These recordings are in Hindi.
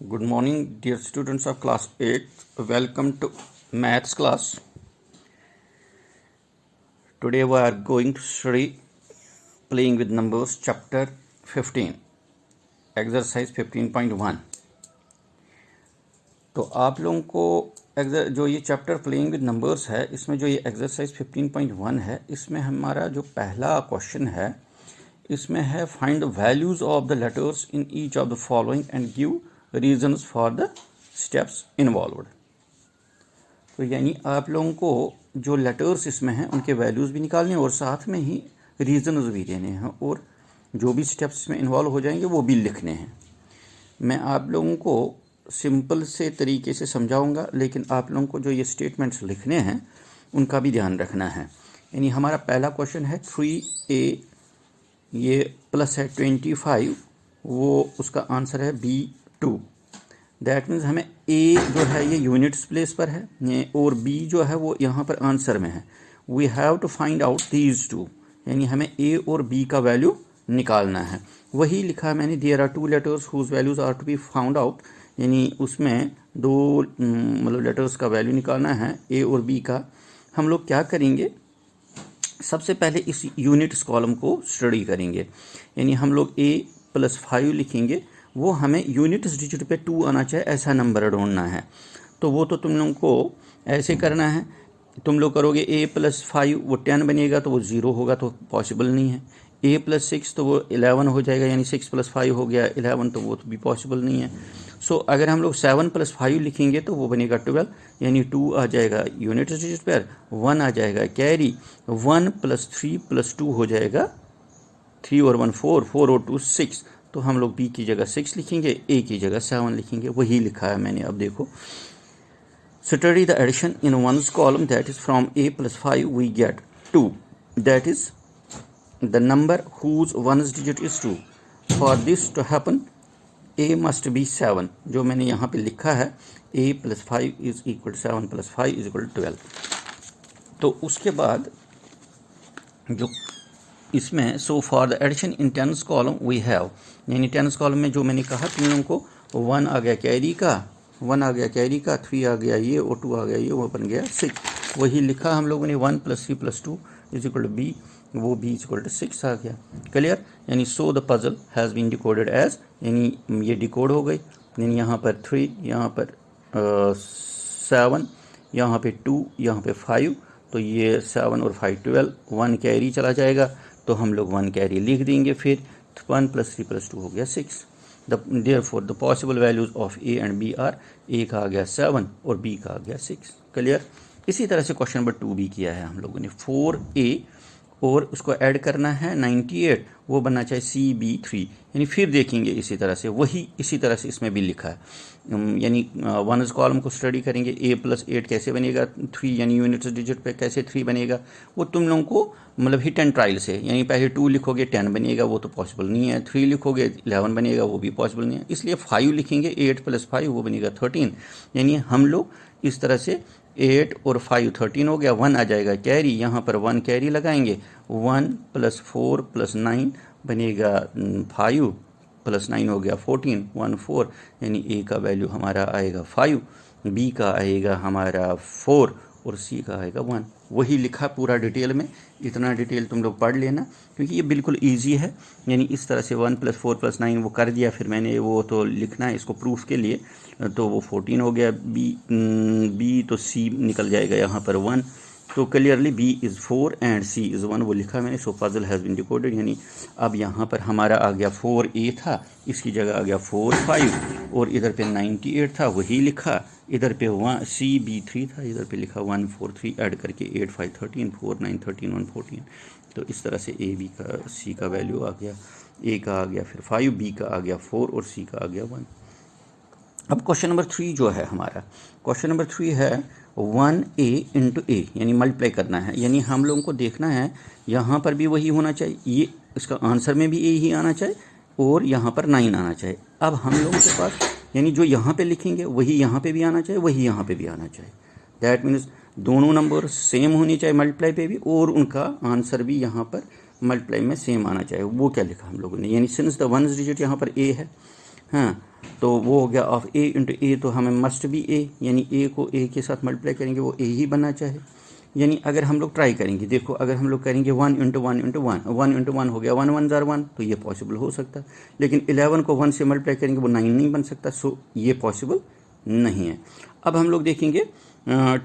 Good morning, dear students of class 8. Welcome to maths class. Today we are going to study playing with numbers chapter 15, exercise 15.1. तो आप लोगों को जो ये चैप्टर प्लेइंग विद नंबर्स है, इसमें जो ये एक्सरसाइज 15.1 है, इसमें हमारा जो पहला क्वेश्चन है, इसमें है find the values of the letters in each of the following and give reasons for the steps involved. तो यानी आप लोगों को जो लेटर्स इसमें हैं उनके वैल्यूज़ भी निकालने हैं और साथ में ही रीजंस भी देने हैं और जो भी स्टेप्स इसमें इन्वॉल्व हो जाएंगे वो भी लिखने हैं। मैं आप लोगों को सिंपल से तरीके से समझाऊंगा, लेकिन आप लोगों को जो ये स्टेटमेंट्स लिखने हैं उनका भी ध्यान रखना है। यानी हमारा पहला क्वेश्चन है 3a, ये प्लस है 25, वो उसका आंसर है B2। दैट मीन्स हमें A जो है ये यूनिट्स प्लेस पर है और B जो है वो यहाँ पर आंसर में है। We have to find out these two, यानी हमें A और B का वैल्यू निकालना है। वही लिखा है मैंने, there are two letters whose values are to be found out, यानी उसमें दो मतलब लेटर्स का वैल्यू निकालना है A और B का। हम लोग क्या करेंगे, सबसे पहले इस यूनिट्स कॉलम को स्टडी करेंगे। यानी हम लोग A+5 लिखेंगे, वो हमें यूनिट्स डिजिट पे 2 आना चाहिए, ऐसा नंबर ढूंढना है। तो वो तो तुम लोगों को ऐसे करना है, तुम लोग करोगे A+5 वो 10 बनेगा, तो वो 0 होगा, तो पॉसिबल नहीं है। A+6 तो वो 11 हो जाएगा, यानी 6+5 हो गया 11, तो वो तो भी पॉसिबल नहीं है। सो अगर हम लोग 7+5 लिखेंगे तो वो बनेगा 12, यानी 2 आ जाएगा यूनिट डिजिट पर, 1 आ जाएगा कैरी, 1 + 3 + 2 हो जाएगा 3 और 1 4, 4 और 2 6। तो हम लोग B की जगह 6 लिखेंगे, A की जगह 7 लिखेंगे। वही लिखा है मैंने। अब देखो, study the addition in ones column, that is from A+5 we get 2, that is the number whose ones digit is 2। For this to happen A must be 7। जो मैंने यहाँ पे लिखा है A+5 is equal 7 + 5 is equal 12। तो उसके बाद जो इसमें so for the addition in tens column we have, यानी टेंस कॉलम में जो मैंने कहा तुम लोगों को 1 आ गया कैरी का, 1 आ गया कैरी का, 3 आ गया ये और 2 आ गया ये, वो बन गया 6। वही लिखा हम लोगों ने 1 + 3 + 2 इज इक्वल टू B, वो B इज इक्वल टू 6 आ गया। क्लियर? यानी so the puzzle has been decoded as, यानी ये डिकोड हो गई। यानी यहाँ पर 3, यहाँ पर 7, यहाँ पे 2, यहाँ पे 5, तो ये 7 और 5 12, 1 कैरी चला जाएगा, तो हम लोग 1 कैरी लिख देंगे। फिर 1 + 3 + 2 हो गया 6। Therefore the possible values of A and B are, A का आ गया 7 और B का आ गया 6। क्लियर? इसी तरह से क्वेश्चन नंबर 2 भी किया है हम लोगों ने। 4A और उसको ऐड करना है 98, वो बनना चाहिए CB3। यानी फिर देखेंगे इसी तरह से, वही इसी तरह से इसमें भी लिखा है। यानी वंस कॉलम को स्टडी करेंगे, A+8 कैसे बनेगा 3, यानी यूनिट्स डिजिट पे कैसे 3 बनेगा, वो तुम लोगों को मतलब हिट एंड ट्रायल से, यानी पहले 2 लिखोगे 10 बनेगा, वो तो पॉसिबल नहीं है। 3 लिखोगे 11 बनेगा, वो भी पॉसिबल नहीं है। इसलिए 5 लिखेंगे, 8 + 5 वो बनेगा 13। यानी हम लोग इस तरह से 8 और 5 13 हो गया, 1 आ जाएगा कैरी, यहाँ पर 1 कैरी लगाएंगे, 1 + 4 + 9 बनेगा 5 + 9 हो गया 14, 1 4, यानी A का वैल्यू हमारा आएगा 5, B का आएगा हमारा 4 और C का आएगा 1। वही लिखा पूरा डिटेल में, इतना डिटेल तुम लोग पढ़ लेना क्योंकि ये बिल्कुल इजी है। यानी इस तरह से 1 + 4 + 9 वो कर दिया, फिर मैंने वो तो लिखना है इसको प्रूफ के लिए, तो वो 14 हो गया। B तो C निकल जाएगा यहाँ पर 1, तो clearly B is 4 and C is 1, वो लिखा मैंने। सो पजल हैज़ बीन डिकोडेड, यानी अब यहाँ पर हमारा आ गया 4A था, इसकी जगह आ गया 4 5, और इधर पे 98 था वही लिखा, इधर पे CB3 था, इधर पे लिखा 1 4 3, ऐड करके 8 5 13, 4 9 13 1 14। तो इस तरह से B का C का वैल्यू आ गया, A का आ गया फिर 5, B का आ गया 4 और C का आ गया 1। अब क्वेश्चन नंबर 3 जो है हमारा, क्वेश्चन नंबर 3 है 1A × A, यानी मल्टीप्लाई करना है। यानी हम लोगों को देखना है यहाँ पर भी वही होना चाहिए, ये इसका आंसर में भी A ही आना चाहिए और यहाँ पर 9 आना चाहिए। अब हम लोगों के पास यानी जो यहाँ पे लिखेंगे वही यहाँ पे भी आना चाहिए, वही यहाँ पे भी आना चाहिए। दैट मीन्स दोनों नंबर सेम होनी चाहिए मल्टीप्लाई पे भी, और उनका आंसर भी यहाँ पर मल्टीप्लाई में सेम आना चाहिए। वो क्या लिखा हम लोगों ने, यानी सिंस द वंस डिजिट यहाँ पर A है, हाँ, तो वो हो गया ऑफ ए इंटू ए, तो हमें मस्ट भी ए, यानी ए को ए के साथ मल्टीप्लाई करेंगे वो ए ही बनना चाहे। यानी अगर हम लोग ट्राई करेंगे, देखो अगर हम लोग करेंगे 1 इंटू 1 इंटू 1, 1 इंटू 1 हो गया 1 1 जार 1, तो ये पॉसिबल हो सकता है। लेकिन 11 को 1 से मल्टीप्लाई करेंगे वो 9 नहीं बन सकता, सो ये पॉसिबल नहीं है। अब हम लोग देखेंगे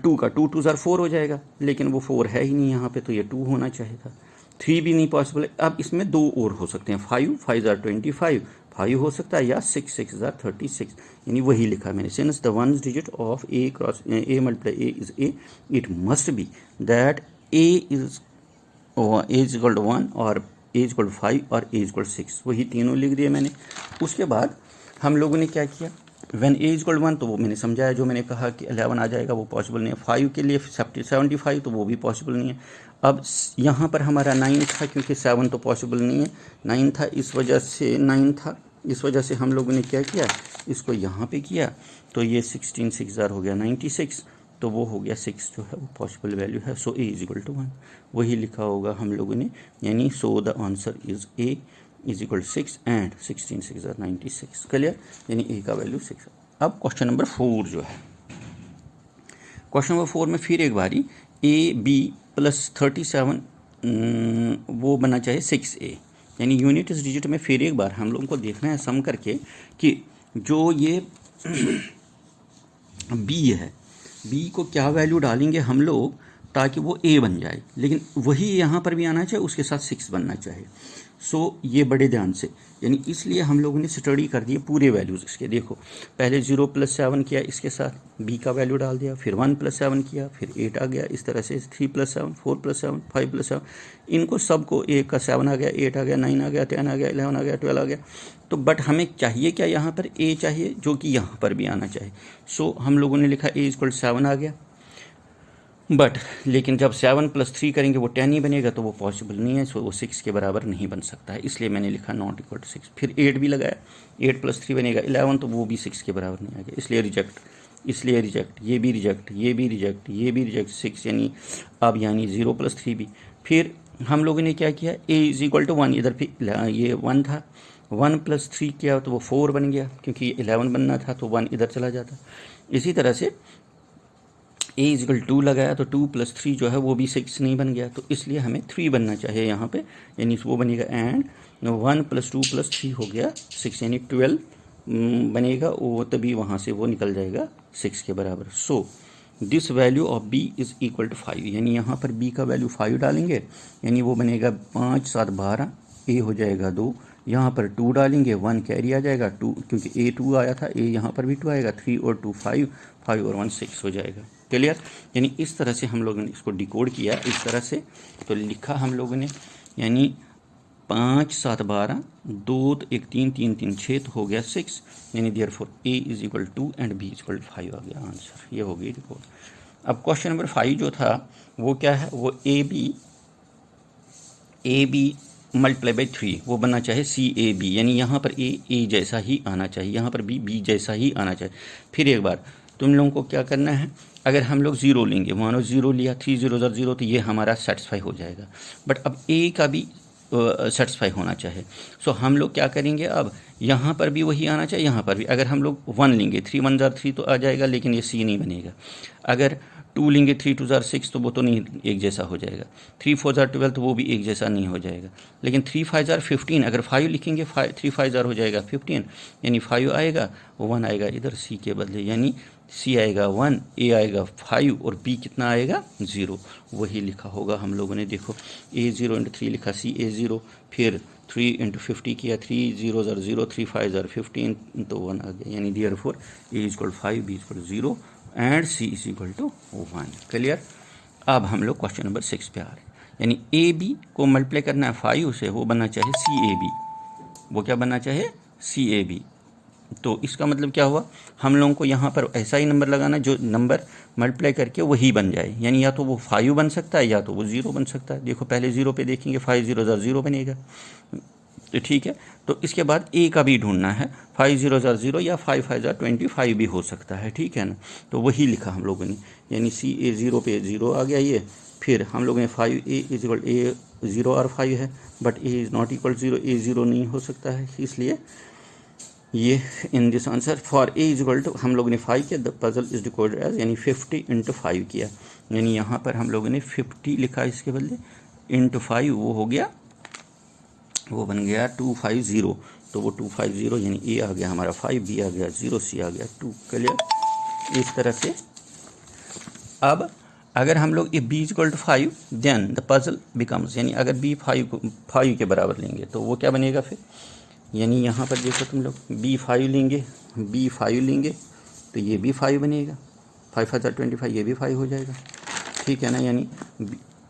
2 का, 2 2 जार 4 हो जाएगा, लेकिन वो 4 है ही नहीं यहाँ पे, तो ये 2 होना चाहिए था। 3 भी नहीं पॉसिबल है। अब इसमें 2 और हो सकते हैं, 5 5 जार 25, 5 हो सकता है, या 6 6 जार 36, यानी वही लिखा मैंने, since the one digit of A cross A multiply A is A, it must be that A is equal to 1 और ए इक्वल टू 5 और ए इक्वल टू 6, वही तीनों लिख दिए मैंने। उसके बाद हम लोगों ने क्या किया, व्हेन ए इक्वल टू 1, तो वो मैंने समझाया, जो मैंने कहा कि 11 आ जाएगा वो पॉसिबल नहीं है। 5 के लिए 75, तो वो भी पॉसिबल नहीं है। अब यहाँ पर हमारा 9 था, क्योंकि 7 तो पॉसिबल नहीं है, 9 था, इस वजह से 9 था, इस वजह से हम लोगों ने क्या किया, इसको यहाँ पे किया, तो ये 16 6 जार हो गया 96, तो वो हो गया 6 जो है वो पॉसिबल वैल्यू है। So A is equal to 1, वही लिखा होगा हम लोगों ने, यानी so the answer is A is equal to 6 and 16 6 जार 96, क्लियर, यानी ए का वैल्यू 6। अब क्वेश्चन नंबर 4 जो है, क्वेश्चन नंबर 4 में फिर एक बारी ए बी प्लस 37 वो बनना चाहिए 6a, यानी यूनिट डिजिट में फिर एक बार हम लोगों को देखना है सम करके कि जो ये b है, b को क्या वैल्यू डालेंगे हम लोग ताकि वो a बन जाए, लेकिन वही यहाँ पर भी आना चाहिए, उसके साथ 6 बनना चाहिए। सो ये बड़े ध्यान से, यानी इसलिए हम लोगों ने स्टडी कर दिए पूरे वैल्यूज़ इसके। देखो पहले 0 + 7 किया, इसके साथ b का वैल्यू डाल दिया, फिर 1 + 7 किया, फिर 8 आ गया, इस तरह से 3 + 7, 4 + 7, 5 + 7, इनको सबको, एक का 7 आ गया, 8 आ गया, 9 आ गया, 10 आ गया, 11 आ गया, 12 आ गया। तो बट हमें चाहिए क्या, यहाँ पर a चाहिए, जो कि यहाँ पर भी आना चाहिए। सो हम लोगों ने लिखा a = 7 आ गया, बट लेकिन जब 7 + 3 करेंगे वो 10 ही बनेगा, तो वो पॉसिबल नहीं है, सो वो 6 के बराबर नहीं बन सकता है, इसलिए मैंने लिखा नॉट इक्वल टू 6। फिर 8 भी लगाया, 8 + 3 बनेगा 11, तो वो भी 6 के बराबर नहीं आ गया, इसलिए रिजेक्ट, इसलिए रिजेक्ट, ये भी रिजेक्ट, ये भी रिजेक्ट, ये भी रिजेक्ट, 6 यानी अब यानी 0 + 3 भी। फिर हम लोगों ने क्या किया, a = 1, इधर फिर ये 1 था, 1 + 3 किया तो वो 4 बन गया, क्योंकि 11 बनना था तो 1 इधर चला जाता। इसी तरह से a = 2 लगाया, तो 2 + 3 जो है वो भी 6 नहीं बन गया, तो इसलिए हमें 3 बनना चाहिए यहाँ पे, यानी वो बनेगा, एंड 1 + 2 + 3 हो गया 6, यानी 12 बनेगा, वो तभी वहाँ से वो निकल जाएगा 6 के बराबर। So this value of b is equal to 5, यानी यहाँ पर b का वैल्यू 5 डालेंगे, यानी वो बनेगा 5 7 12, a हो जाएगा 2, यहाँ पर 2 डालेंगे, 1 कैरी आ जाएगा, 2 क्योंकि a 2 आया था, a यहाँ पर भी 2 आएगा, 3 और 2 5, 5 और 1 6 हो जाएगा, क्लियर। यानी इस तरह से हम लोगों ने इसको डिकोड किया, इस तरह से तो लिखा हम लोगों ने, यानी 5 7 12, 2 1 3 3 3 6, तो हो गया 6, यानी देयरफॉर a = 2 एंड b = 5 आ गया आंसर, ये हो गई डिकोड। अब क्वेश्चन नंबर 5 जो था वो क्या है, वो ए बी मल्टीप्लाई बाई 3 वो बनना चाहिए CAB, यानी यहाँ पर a जैसा ही आना चाहिए, यहाँ पर b जैसा ही आना चाहिए। फिर एक बार तुम लोगों को क्या करना है, अगर हम लोग 0 लेंगे, मानो 0 लिया, 3 0 0, तो ये हमारा सेटिस्फाई हो जाएगा, बट अब a का भी सेटिस्फाई होना चाहिए। सो हम लोग क्या करेंगे, अब यहाँ पर भी वही आना चाहिए, यहाँ पर भी। अगर हम लोग 1 लेंगे, 3 1 जार 3 तो आ जाएगा, लेकिन ये c नहीं बनेगा। अगर 2 लेंगे, 3 2 जार 6, तो वो तो नहीं एक जैसा हो जाएगा। 3 4 जार 12, तो वो भी एक जैसा नहीं हो जाएगा। लेकिन 3 5 जार 15, अगर 5 लिखेंगे, 3 5 जार हो जाएगा 15, यानी 5 आएगा, 1 आएगा इधर c के बदले, यानी c आएगा 1, a आएगा 5 और b कितना आएगा 0, वही लिखा होगा हम लोगों ने। देखो a 0 × 3 लिखा, c a 0, फिर 3 × 50 किया, 3 0 जार 0, 3 5 जार 15, तो 1 आ गया, यानी therefore a = 5, b = 0 and c = 1, clear. अब हम लोग क्वेश्चन नंबर 6 पे आ रहे हैं, यानी ए बी को मल्टीप्लाई करना है 5 से, वो बनना चाहिए CAB, वो क्या बनना चाहिए CAB। तो इसका मतलब क्या हुआ, हम लोगों को यहाँ पर ऐसा ही नंबर लगाना जो नंबर मल्टीप्लाई करके वही बन जाए, यानी या तो वो 5 बन सकता है या तो वो 0 बन सकता है। देखो पहले 0 पे देखेंगे, 5 0 जार 0 बनेगा, तो ठीक है। तो इसके बाद a का भी ढूंढना है, 5 0 जार 0 या 5 5 जार 25 भी हो सकता है, ठीक है ना। तो वही लिखा हम लोगों ने, यानी CA 0 पे 0 आ गया ये। फिर हम लोगों ने 5a = a 0 और 5 है, बट a ≠ 0, a 0 नहीं हो सकता है, इसलिए ये in this answer for A is equal to हम लोगों ने 5 किया, the puzzle is decoded as यानी 50 × 5 किया, यानी यहाँ पर हम लोगों ने 50 लिखा इसके बदले × 5, वो हो गया, वो बन गया 250। तो वो 250 यानी ए आ गया हमारा 5, बी आ गया 0, सी आ गया 2। क्लियर। इस तरह से अब अगर हम लोग A B is equal to 5 then the puzzle becomes, यानी अगर बी 5 के बराबर लेंगे तो वो क्या बनेगा फिर, यानी यहाँ पर देखो तुम लोग B5 लेंगे, B5 लेंगे तो ये भी 5 बनेगा, 5025 ये भी 5 हो जाएगा, ठीक है ना। यानी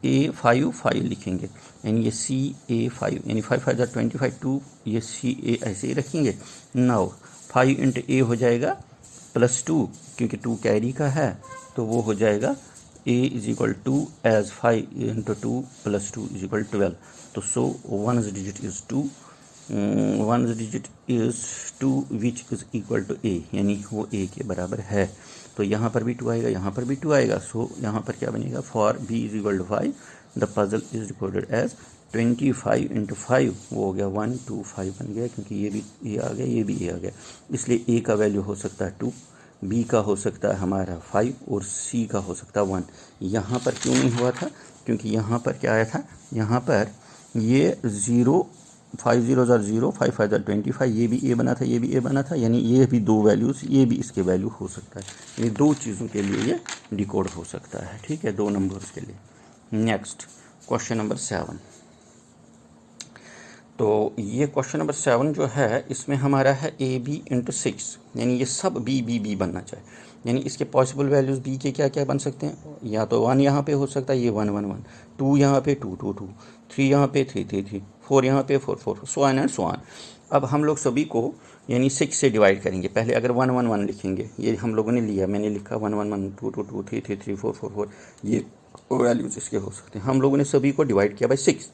A5 लिखेंगे, यानी ये CA5 यानी 5025 2, ये CA ऐसे ही रखेंगे। नाउ 5 × A हो जाएगा +2, क्योंकि 2 कैरी का है तो वो हो जाएगा A is equal to as 5 × 2 + 2 is equal 12। तो so 1 digit is 2, 1 digit is 2 which is equal to A, यानी वो A के बराबर है। तो यहाँ पर भी 2 आएगा, यहाँ पर भी 2 आएगा। सो यहाँ पर क्या बनेगा, for B is equal to 5 the puzzle is recorded as 25 × 5, वो हो गया 125 बन गया, क्योंकि ये भी A आ गया, ये भी A आ गया, इसलिए A का वैल्यू हो सकता है 2, B का हो सकता है हमारा 5 और C का हो सकता है 1। यहाँ पर क्यों नहीं हुआ था, क्योंकि यहाँ पर क्या आया था, यहाँ पर ये 0, 5 0 0, 5 5 25, ये भी A बना था, ये भी A बना था, यानी ये भी दो वैल्यूज़, ये भी इसके वैल्यू हो सकता है, ये दो चीज़ों के लिए ये डिकोड हो सकता है, ठीक है, दो नंबर्स के लिए। Next question number 7। तो ये क्वेश्चन नंबर 7 जो है इसमें हमारा है AB × 6, यानी ये सब B बनना चाहिए, यानी इसके पॉसिबल वैल्यूज़ B के क्या क्या बन सकते हैं, या तो 1 यहाँ पे हो सकता है, ये 1 1 1, 2 यहाँ पे 2 2 2, 3 यहाँ पे 3 3 3, 4 यहाँ पे 4 4, so on and so on. अब हम लोग सभी को यानी 6 से डिवाइड करेंगे। पहले अगर 1 1 1 लिखेंगे, ये हम लोगों ने लिया, मैंने लिखा 1 1 1 2 2 2 3 3 3 4 4 4, ये वैल्यूज़ इसके हो सकते हैं। हम लोगों ने सभी को डिवाइड किया बाई 6,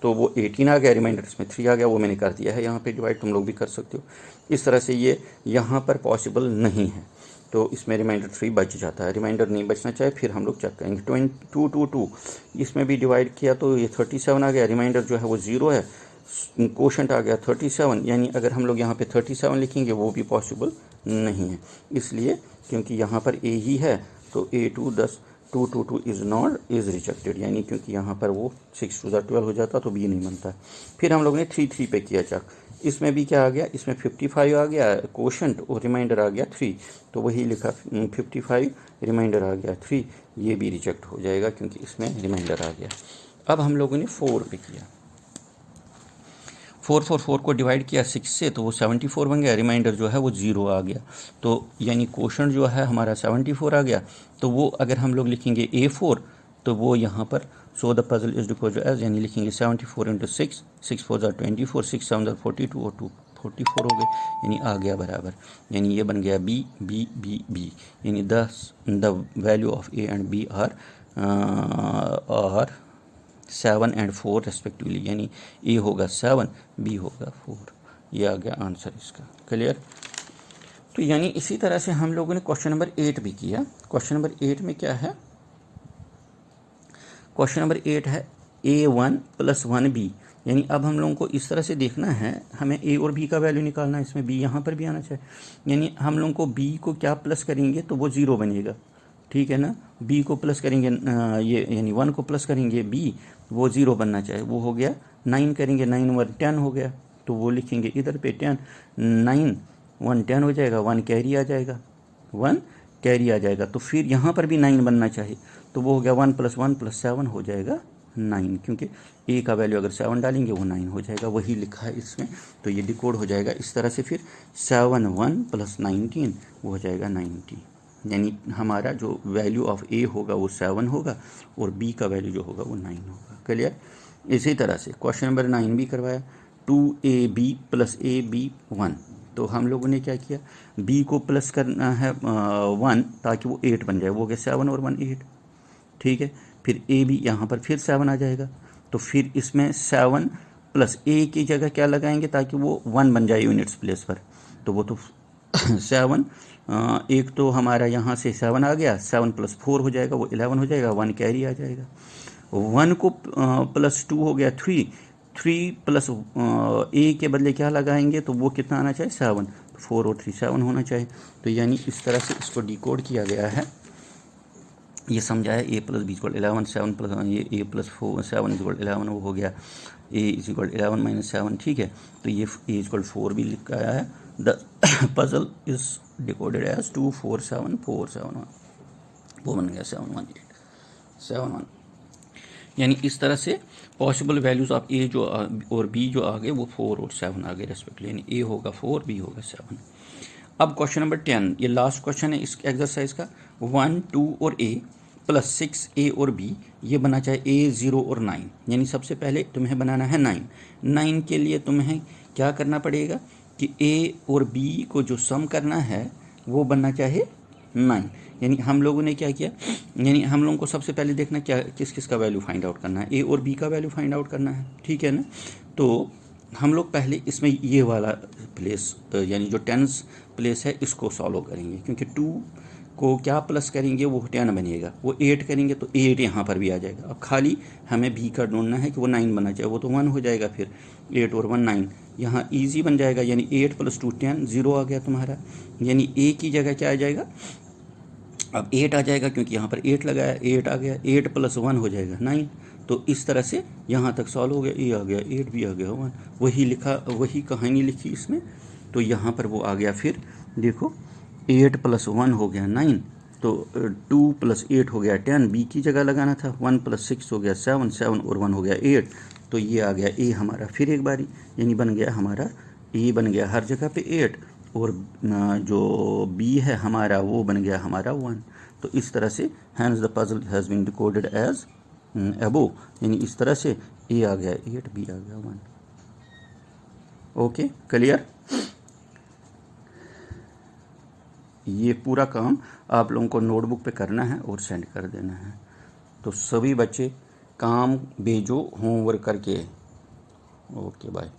तो वो 18 आ गया, रिमाइंडर इसमें 3 आ गया, वो मैंने कर दिया है यहाँ पे डिवाइड, तुम लोग भी कर सकते हो। इस तरह से ये यहाँ पर पॉसिबल नहीं है, तो इसमें रिमाइंडर 3 बच जाता है, रिमाइंडर नहीं बचना चाहिए। फिर हम लोग चेक करेंगे 2 2 2, इसमें भी डिवाइड किया तो ये 37 आ गया, रिमाइंडर जो है वो 0 है, कोशेंट आ गया 37, यानी अगर हम लोग यहाँ पे 37 लिखेंगे वो भी पॉसिबल नहीं है, इसलिए क्योंकि यहाँ पर A ही है, तो A2 10 2 2 2 is not is rejected, यानी क्योंकि यहाँ पर वो 6 2 12 हो जाता तो B नहीं बनता। फिर हम लोग ने 3 3 पे किया चेक, इसमें भी क्या आ गया, इसमें 55 आ गया कोशेंट और रिमाइंडर आ गया 3, तो वही लिखा 55 रिमाइंडर आ गया 3, ये भी रिजेक्ट हो जाएगा क्योंकि इसमें रिमाइंडर आ गया। अब हम लोगों ने 4 पे किया, 4 4 4 को डिवाइड किया 6 से, तो वो 74 बन गया, रिमाइंडर जो है वो 0 आ गया, तो यानी कोशेंट जो है हमारा 74 आ गया। तो वो अगर हम लोग लिखेंगे A4 तो वो यहाँ पर so the puzzle is decoded as, यानी लिखेंगे 74 × 6, 6 4 24, 6 7 42 और 2 44 हो गए, यानी आ गया बराबर, यानी ये बन गया B B B B, यानी the value of A and B are 7 और 4 रेस्पेक्टिवली, यानी A होगा 7, B होगा 4, ये आ गया आंसर इसका। क्लियर। तो यानी इसी तरह से हम लोगों ने क्वेश्चन नंबर 8 भी किया। क्वेश्चन नंबर 8 में क्या है, क्वेश्चन नंबर 8 है A1 + 1B, यानी अब हम लोगों को इस तरह से देखना है, हमें A और B का वैल्यू निकालना है, इसमें B यहाँ पर भी आना चाहिए, यानी हम लोगों को B को क्या प्लस करेंगे तो वो 0 बनेगा, ठीक है ना। B को प्लस करेंगे ये यानी 1 को प्लस करेंगे B, वो 0 बनना चाहिए, वो हो गया 9 करेंगे, 9 1 10 हो गया, तो वो लिखेंगे इधर पे 10, 9 1 10 हो जाएगा, 1 कैरी आ जाएगा, 1 कैरी आ जाएगा, तो फिर यहाँ पर भी 9 बनना चाहिए, तो वो हो गया 1 + 1 + 7 हो जाएगा 9, क्योंकि A का वैल्यू अगर 7 डालेंगे वो 9 हो जाएगा, वही लिखा है इसमें, तो ये डिकोड हो जाएगा इस तरह से। फिर 7 1 + 19 वो हो जाएगा 90, यानी हमारा जो वैल्यू ऑफ A होगा वो 7 होगा और B का वैल्यू जो होगा वो 9 होगा। क्लियर। इसी तरह से क्वेश्चन नंबर 9 भी करवाया, 2AB + AB 1, तो हम लोगों ने क्या किया, B को प्लस करना है 1 ताकि वो 8 बन जाए, वो हो गया 7 और 1 8, ठीक है। फिर AB यहाँ पर फिर 7 आ जाएगा, तो फिर इसमें 7 + A की जगह क्या लगाएंगे ताकि वो 1 बन जाए यूनिट्स प्लेस पर, तो वो तो 7 एक तो हमारा यहाँ से 7 आ गया, 7 + 4 हो जाएगा, वो 11 हो जाएगा, 1 कैरी आ जाएगा, 1 को +2 हो गया 3, 3 प्लस ए के बदले क्या लगाएंगे तो वो कितना आना चाहिए 7, तो 4 और 3 7 होना चाहिए। तो यानी इस तरह से इसको डिकोड किया गया है। ये समझाया ए प्लस बी इक्वल 11, 7 प्लस ये ए प्लस 4 7 इक्वल 11 वो हो गया ए इज इक्वल 11 माइनस 7, ठीक है। तो ये ए इक्वल 4 भी लिखा आया है। The puzzle is decoded as 2 4 7 4 7 1, वो बन गया 7 1 8 7 1। यानी इस तरह से पॉसिबल वैल्यूज ऑफ ए जो और बी जो आ गए वो 4 और 7 आ गए रेस्पेक्टिवली, यानी ए होगा 4 बी होगा 7। अब क्वेश्चन नंबर 10, ये लास्ट क्वेश्चन है इस एक्सरसाइज का। 1 2 और ए प्लस 6 ए और बी, ये बना चाहे ए 0 और 9, यानी सबसे पहले तुम्हें बनाना है 9। 9 के लिए तुम्हें क्या करना पड़ेगा कि ए और बी को जो सम करना है वो बनना चाहे 9। यानी हम लोगों ने क्या किया, यानी हम लोगों को सबसे पहले देखना क्या किस किस का वैल्यू फाइंड आउट करना है, ए और बी का वैल्यू फाइंड आउट करना है, ठीक है ना। तो हम लोग पहले इसमें ये वाला प्लेस यानी जो टेंस प्लेस है इसको सॉल्व करेंगे, क्योंकि 2 को क्या प्लस करेंगे वो 10 बनेगा, वो 8 करेंगे तो 8 यहाँ पर भी आ जाएगा। अब खाली हमें बी का ढूंढना है कि वो 9 बना चाहिए, वो तो 1 हो जाएगा, फिर 8 और 1 9, यहाँ ईजी बन जाएगा। यानी 8 प्लस 2 10, 0 आ गया तुम्हारा। यानी ए की जगह क्या आ जाएगा, अब 8 आ जाएगा क्योंकि यहाँ पर 8 लगाया, 8 आ गया, 8 प्लस 1 हो जाएगा 9। तो इस तरह से यहाँ तक सॉल्व हो गया, ए आ गया, 8 भी आ गया 1, वही लिखा, वही कहानी लिखी इसमें। तो यहाँ पर वो आ गया, फिर देखो 8 प्लस 1 हो गया 9, तो 2 प्लस 8 हो गया 10, बी की जगह लगाना था। 1 प्लस 6 हो गया 7, 7 और 1 हो गया 8, तो ये आ गया ए हमारा फिर एक बारी, यानी बन गया हमारा ए बन गया हर जगह पे 8, और जो बी है हमारा वो बन गया हमारा 1। तो इस तरह से hence the puzzle has been decoded as above, यानी इस तरह से ए आ गया 8, बी आ गया 1। Okay, clear. ये पूरा काम आप लोगों को नोटबुक पे करना है और सेंड कर देना है। तो सभी बच्चे काम भेजो होमवर्क करके। Okay bye.